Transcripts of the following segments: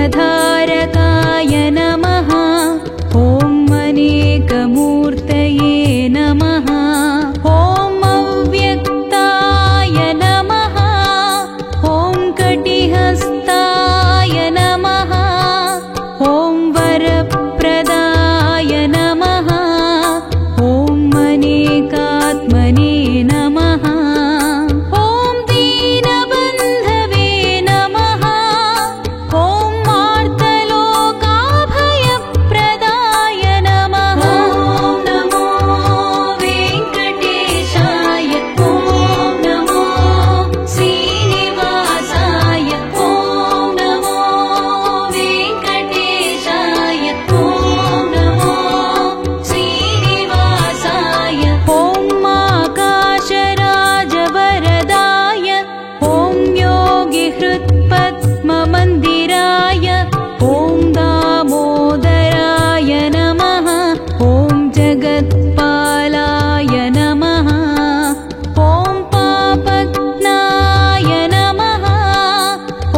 विश्वधारकाय नमः। ॐ अनेकमूर्तये नमः। ॐ अव्यक्ताय नमः। ॐ कटिहस्ताय नमः। ॐ वरप्रदाय नमः। ॐ अनेकात्मने नमः। ॐ दीनबन्धवे नमः। ॐ आर्तलोकाभयप्रदाय नमः। ॐ नमो वेङ्कटेशाय। ॐ नमो श्रीनिवासाय। ॐ नमो वेङ्कटेशाय। ॐ नमो श्रीनिवासाय। ॐ आकाशराजवरदाय। ॐ योगिहृत्पद्ममन्दिराय। ॐ दामोदराय नमः। ॐ जगत्पालाय नमः। ॐ पापघ्नाय नमः।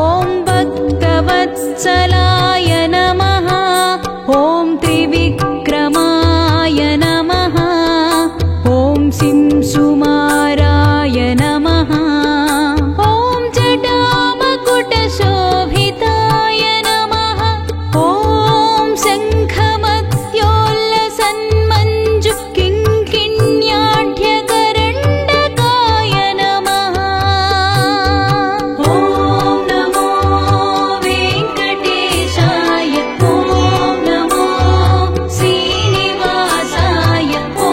ॐ भक्तवत्सलाय नमः। ॐ त्रिविक्रमाय नमः। ॐ सिंसुमाराय नमः। ॐ जटामकुटशोभिताय नमः। ॐ शङ्खमध्योल्लसन्मञ्जु किङ्किण्याढ्यकरण्डकाय नमः। ॐ नमो वेङ्कटेशाय। ॐ नमो श्रीनिवासाय। ॐ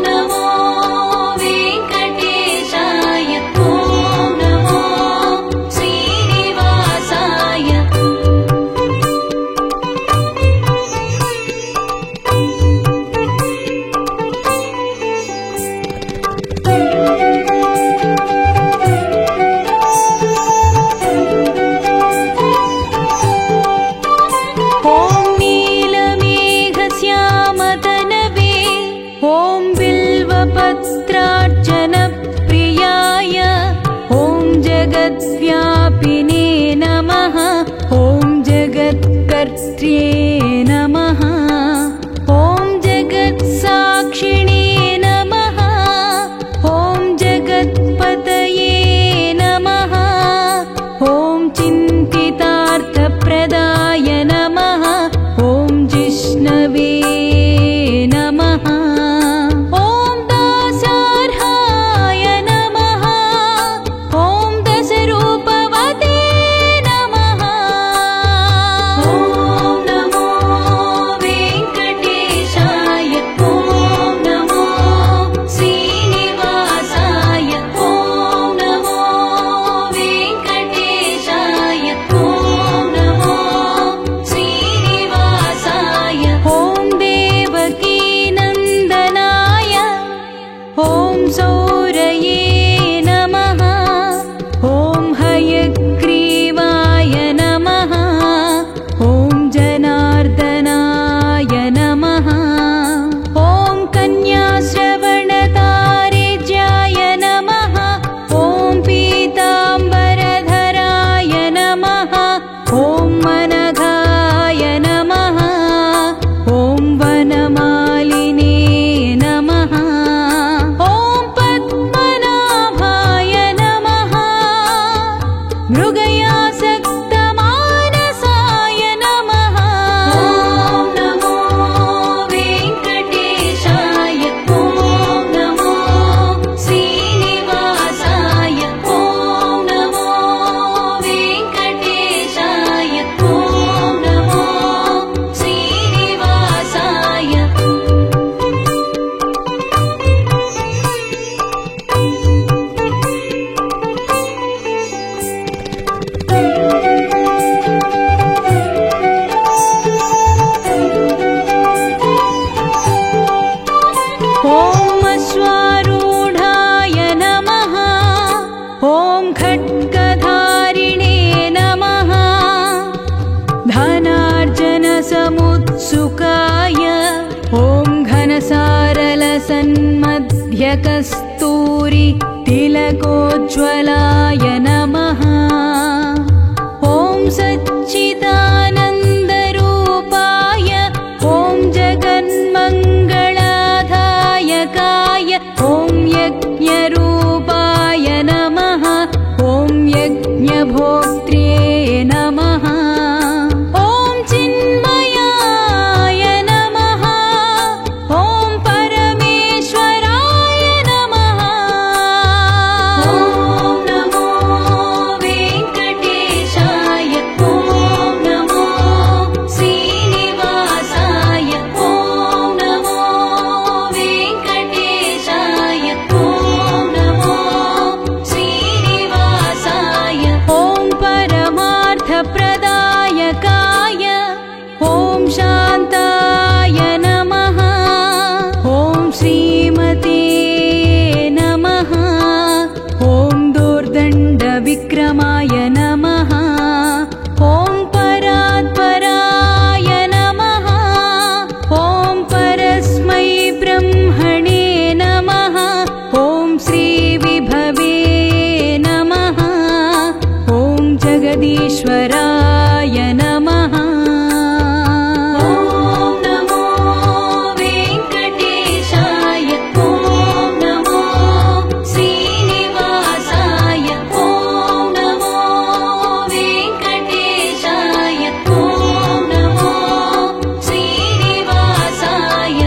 नमो वेङ्कटेशाय। ॐ नमो श्रीनिवासाय। ॐ नीलमेघश्यामतनवे। ॐ बिल्वपत्रार्चनप्रियाय। ॐ जगद्व्यापिने नमः। ॐ जगत्कर्त्रे नमः। ॐ जगत्साक्षिणे नमः। ॐ जगत्पतये नमः। ॐ चिन्तितार्थप्रदाय नमः। ॐ जिष्णवे नमः। ॐ दासार्हाय नमः। ॐ दशरूपवते नमः। ॐ नमो वेङ्कटेशाय। ॐ नमो श्रीनिवासाय। ॐ नमो वेङ्कटेशाय। ॐ नमो श्रीनिवासाय। ॐ देवकीनन्दनाय। ॐ सौरये नमः। ॐ हयग्रीवाय नमः। ॐ जनार्दनाय नमः। ॐ कन्याश्रवणतारेज्याय नमः। ॐ पीताम्बरधराय नमः। ॐ मनघाय नमः। ॐ वनमालिने नमः। ॐ पद्मनाभाय नमः। मृगयासक्तमानसाय नमः। ॐ नमो वेङ्कटेशाय। ॐ नमो श्रीनिवासाय। ॐ नमो वेङ्कटेशाय। ॐ नमो श्रीनिवासाय। ॐ अश्वारूढाय नमः। ॐ खड्गधारिणे नमः। धनार्जनसमुत्सुकाय। ॐ घनसारलसन्मध्यकस्तूरि तिलकोज्ज्वलाय नमः। ॐ सच्चिदानन्दाय भोक्त्रे नमः। ॐ चिन्मयाय नमः। ॐ परमेश्वराय नमः। ॐ नमो वेङ्कटेशाय। ॐ नमो श्रीनिवासाय। ॐ नमो वेङ्कटेशाय। ॐ नमो श्रीनिवासाय। ॐ परमार्थप्रदायकाय। ॐ शान्ताय नमः। ॐ श्रीमते नमः। ॐ दुर्दण्डविक्रमाय नमः। ॐ परात्पराय नमः। ॐ परस्मै ब्रह्मणे नमः। ॐ श्रीविभवे नमः। ॐ जगदीश्वराय नमः। ॐ नमो वेङ्कटेशाय। ॐ नमो श्रीनिवासाय। ॐ नमो वेङ्कटेशाय। ॐ नमो श्रीनिवासाय।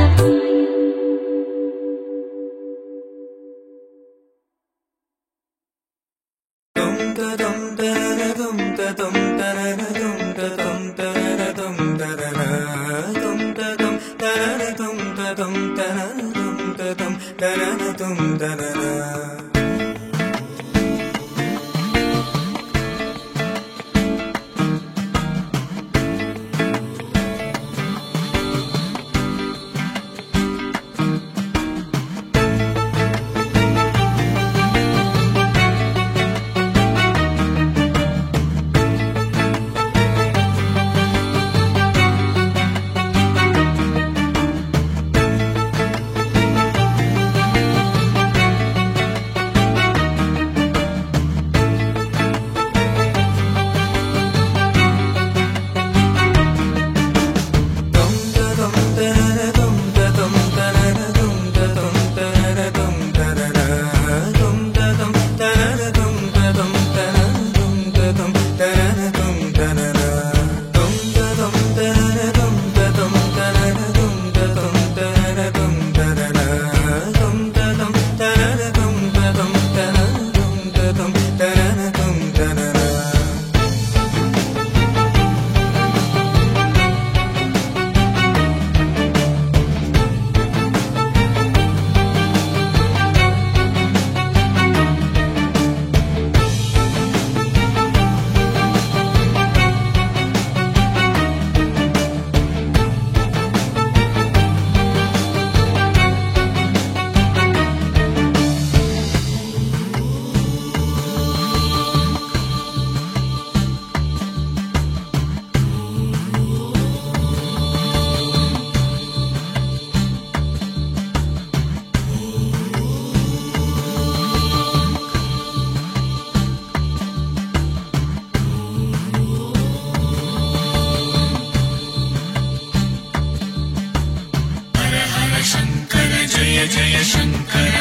जय शंकर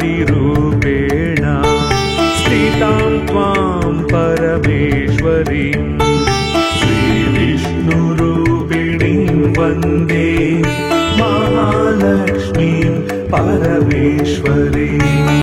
आदिरूपेण स्थितां त्वां परमेश्वरीं श्रीविष्णुरूपिणीं वन्दे महालक्ष्मीं परमेश्वरीम्।